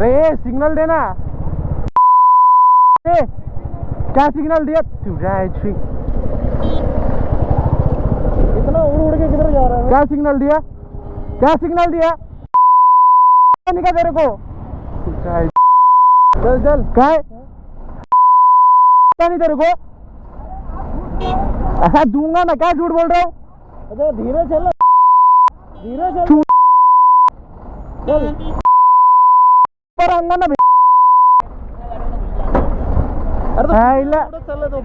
अरे सिग्नल दे ना, क्या सिग्नल दिया तुझा इतना उड़ उड़ के किधर जा रहा है? क्या सिग्नल दिया, क्या सिग्नल दिया नहीं का तेरे को? चल चल काय नहीं तेरे को ऐसा दूंगा ना, क्या झूठ बोल रहा हूँ? अच्छा धीरे चल, धीरे चल, चल पर आऊंगा ना अरे चल तो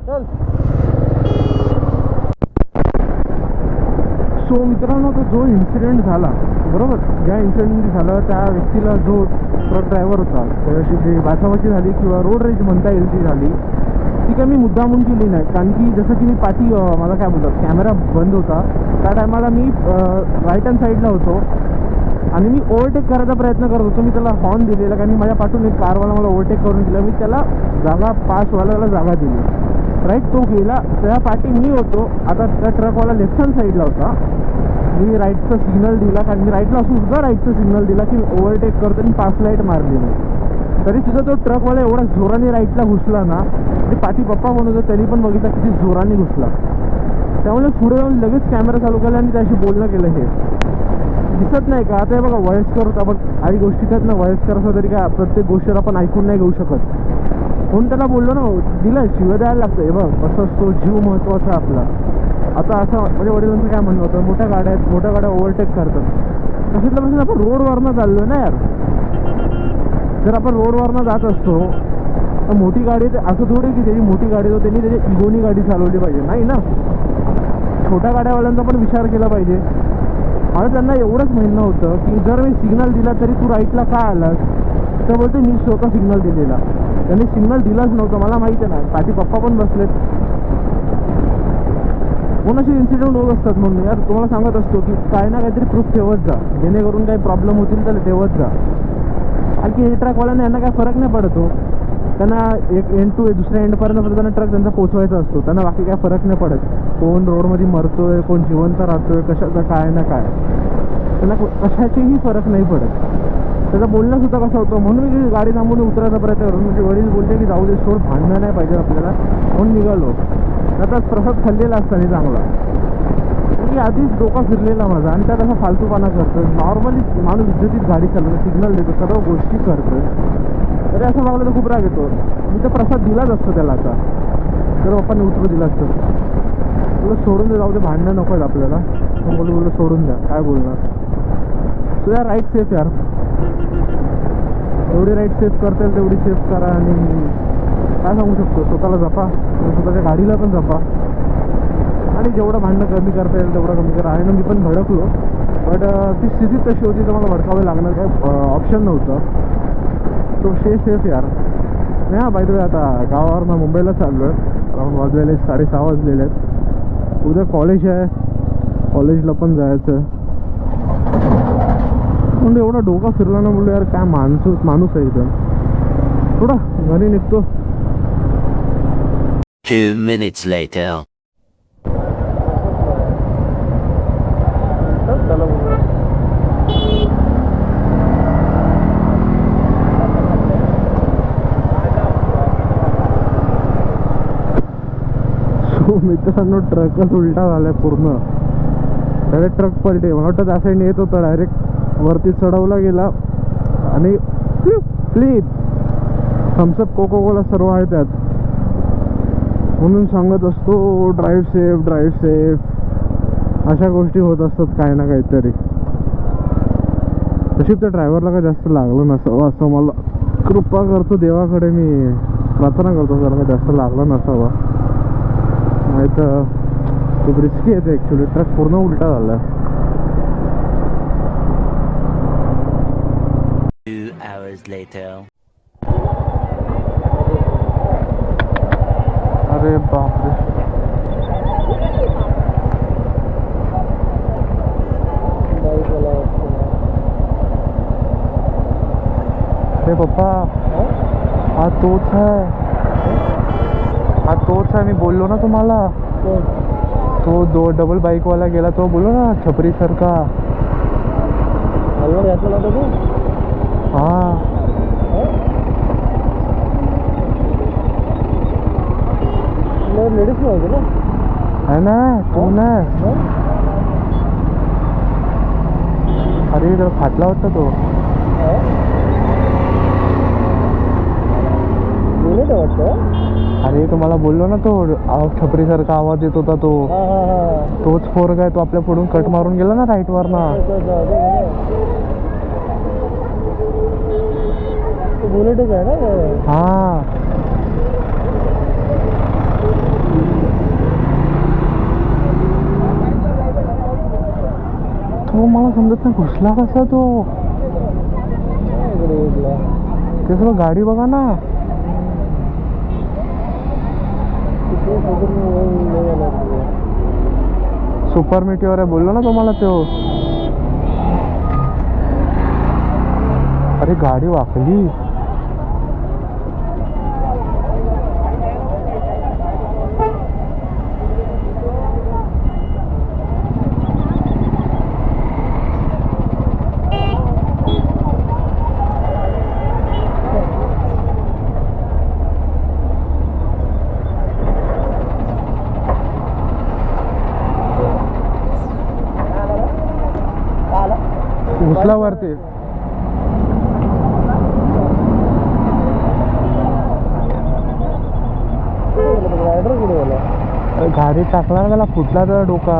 चल. सो मित्रांनो, तो जो इन्सिडेंट झाला बरोबर, ज्या इन्सिडेंट झाला त्या व्यक्तीला जो ट्रक ड्रायव्हर होता त्याच्याशी जी बाचाबाची झाली किंवा रोड रेज म्हणता येईल ती झाली, ती काय मी मुद्दामून केली नाही. कारण की जसं की मी पाठी मला काय बोलतात कॅमेरा बंद होता त्या टायमाला मी राईट हँड साईडला होतो आणि मी ओव्हरटेक करायचा प्रयत्न करत होतो. मी त्याला हॉर्न दिलेला कारण की माझ्या पाठून एक कारवाला मला ओव्हरटेक करून दिला. मी त्याला जागा पासवाल्याला जागा दिली, राईट. तो गेला, त्या पाठी मी होतो. आता त्या ट्रकवाला लेफ्ट हँड साईडला होता. मी राईटचा सिग्नल दिला कारण मी राईटला असून सुद्धा राईटचा सिग्नल दिला की ओव्हरटेक करतो आणि पास लाईट मारली नाही. तरी सुद्धा तो ट्रकवाला एवढा जोराने राईटला घुसला ना, आणि पाठी पप्पा म्हणत होता त्यांनी पण बघितलं किती जोराने घुसला. त्यामुळे पुढे जाऊन लगेच कॅमेरा चालू केला आणि त्याशी बोलणं केलं. हे दिसत नाही का? आता हे बघा, वयस्कर होता आपण काही गोष्टी त्यात ना, वयस्कर असं तरी काय प्रत्येक गोष्टीला आपण ऐकून नाही घेऊ शकत. म्हणून त्याला बोललो ना, दिलं शिव द्यायला लागतं. हे बघ कसं असतो, जीव महत्त्वाचा आपला. आता असं म्हणजे वडिलांचं काय म्हणणं होतं, मोठ्या गाड्या आहेत, मोठ्या गाड्या ओव्हरटेक करतात. तशातल्या पासून आपण रोडवरनं चाललो ना यार. जर आपण रोडवरनं जात असतो तर मोठी गाडी, असं थोडी की त्याची मोठी गाडी तर त्यांनी त्याची इगोनी गाडी चालवली पाहिजे, नाही ना. छोट्या गाड्यावाल्यांचा पण विचार केला पाहिजे. मला त्यांना एवढंच म्हणणं होतं की जर मी सिग्नल दिला तरी तू राईटला का आलास, तर बोलते मी स्वतः सिग्नल दिलेला. त्यांनी सिग्नल दिलाच नव्हतं, मला माहिती आहे ना. पाठी पप्पा पण बसलेत. कोणाशी इन्सिडेंट होत असतात म्हणून यार तुम्हाला सांगत असतो की काय ना काहीतरी प्रूफ ठेवत जा, जेणेकरून काही प्रॉब्लेम होतील तर ठेवत जा. आणखी हे ट्रकवाल्यांना यांना काय फरक नाही पडतो. त्यांना एक एंड टू दुसऱ्या एंडपर्यंत त्यांना ट्रक त्यांचा पोचवायचा असतो. त्यांना बाकी काय फरक नाही पडत. कोण रोडमध्ये मरतोय, कोण जिवंत राहतोय, कशाचा काय ना काय, त्यांना कशाचेही फरक नाही पडत. त्याचं बोलणं सुद्धा कसं होतं. म्हणून मी गाडी थांबवून उतरायचा प्रयत्न करून म्हणजे वडील बोलते की जाऊ दे सोड, भांडणं नाही पाहिजे आपल्याला, म्हणून निघालो. त्याचाच प्रसाद खाल्लेला असताना चांगला की आधीच डोका फिरलेला माझा आणि त्यात असा फालतूपणा करतो. नॉर्मली माणूस इज्जतीत गाडी चालवतो, सिग्नल देतो, सर्व गोष्टी करतो. तरी असं मागलं तर खूप राग येतो. मी तर प्रसाद दिलाच असतो त्याला. आता जर पप्पांनी उतरू दिला असतं, तुला सोडून दे, जाऊ दे, भांडणं नको आहेत आपल्याला. बोलू सोडून द्या, काय बोलणार. तू यार राईट सेफ यार, एवढी राईट सेफ करता येईल तेवढी सेफ करा. आणि काय सांगू शकतो, स्वतःला जपा, स्वतःच्या गाडीला पण जपा आणि जेवढं भांडणं कमी करता येईल तेवढं कमी करा. आहे ना, मी पण भडकलो, बट ती स्थिती तशी होती तर मला भडकावे लागणार, काय ऑप्शन नव्हतं. तो सेफ यार. नाही हा, बाय द वे आता गावावरनं मुंबईला चाललो आहे. अराउंड वाजलेले 6:30 वाजलेले आहेत. उद्या कॉलेज आहे, कॉलेजला पण जायचं. म्हणजे एवढा डोका फिरला ना, बोललो यार काय माणूस आहे एकदम. थोडा घरी निघतो. 2 minutes later. मित्रांनो, ट्रकच उलटा झालाय पूर्ण. डायरेक्ट ट्रक पलटे. मला वाटतं त्या साईडने येत होता, डायरेक्ट वरती चढवला गेला आणि फ्लिप. थम्सअप, कोको कोला सर्व आहे त्यात. म्हणून सांगत असतो ड्राईव्ह सेफ, ड्राईव्ह सेफ. अशा गोष्टी होत असतात काही ना काहीतरी. तशी त्या ड्रायव्हरला काय जास्त लागलं नसावं असं मला कृपा करतो देवाकडे मी प्रार्थना करतो, जरा काय जास्त लागलं नसावं. नाही तर खूप रिस्की आहे ते. ॲक्च्युली ट्रक पूर्ण उलटा झाला. 2 hours later. अरे बापरे. अरे पप्पा, हा तोच आहे, हा तोच आहे. मी बोललो ना तुम्हाला, तो डबल बाईकवाला गेला तो, बोललो ना छपरी सारखा. हेल्मेट घातलं नव्हतं तू? हा लेडीज नाही होती ना है ना तू ना अरे इकडं फाटला वाटतं तो बुलेट वाटतं अरे तुम्हाला बोललो ना तो छपरीसारखा आवाज येत होता तो तोच पोरग आहे तो आपल्या पुढून कट मारून गेला ना राईट वर ना बुलेटच आहे ना हा तो मला समजत नाही घुसला कसा तो ते सगळं गाडी बघा ना सुपर मिटिओर आहे बोललो ना तुम्हाला तो अरे गाडी वाकली घुसला वरती रायडर कुठे गेला गाडी टाकला ना त्याला फुटला त्याला डोका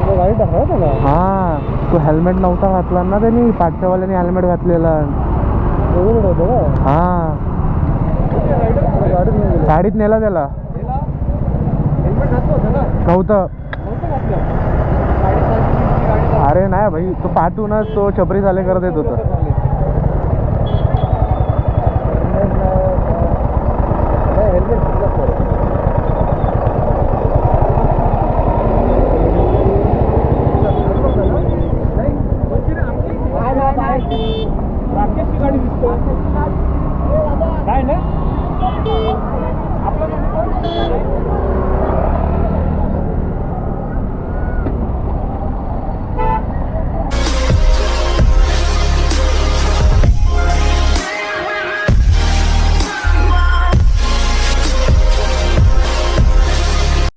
गाडी टाकला त्याला हा तो हेल्मेट नव्हता घातला ना त्यांनी पाठच्यावाल्याने हेल्मेट घातलेला हा गाडीत नेला त्याला नव्हतं अरे नाही भाई तो पाठवूनच तो छपरी झाले करत येत होता राकेशची गाडी दिसतो काय ना आपलं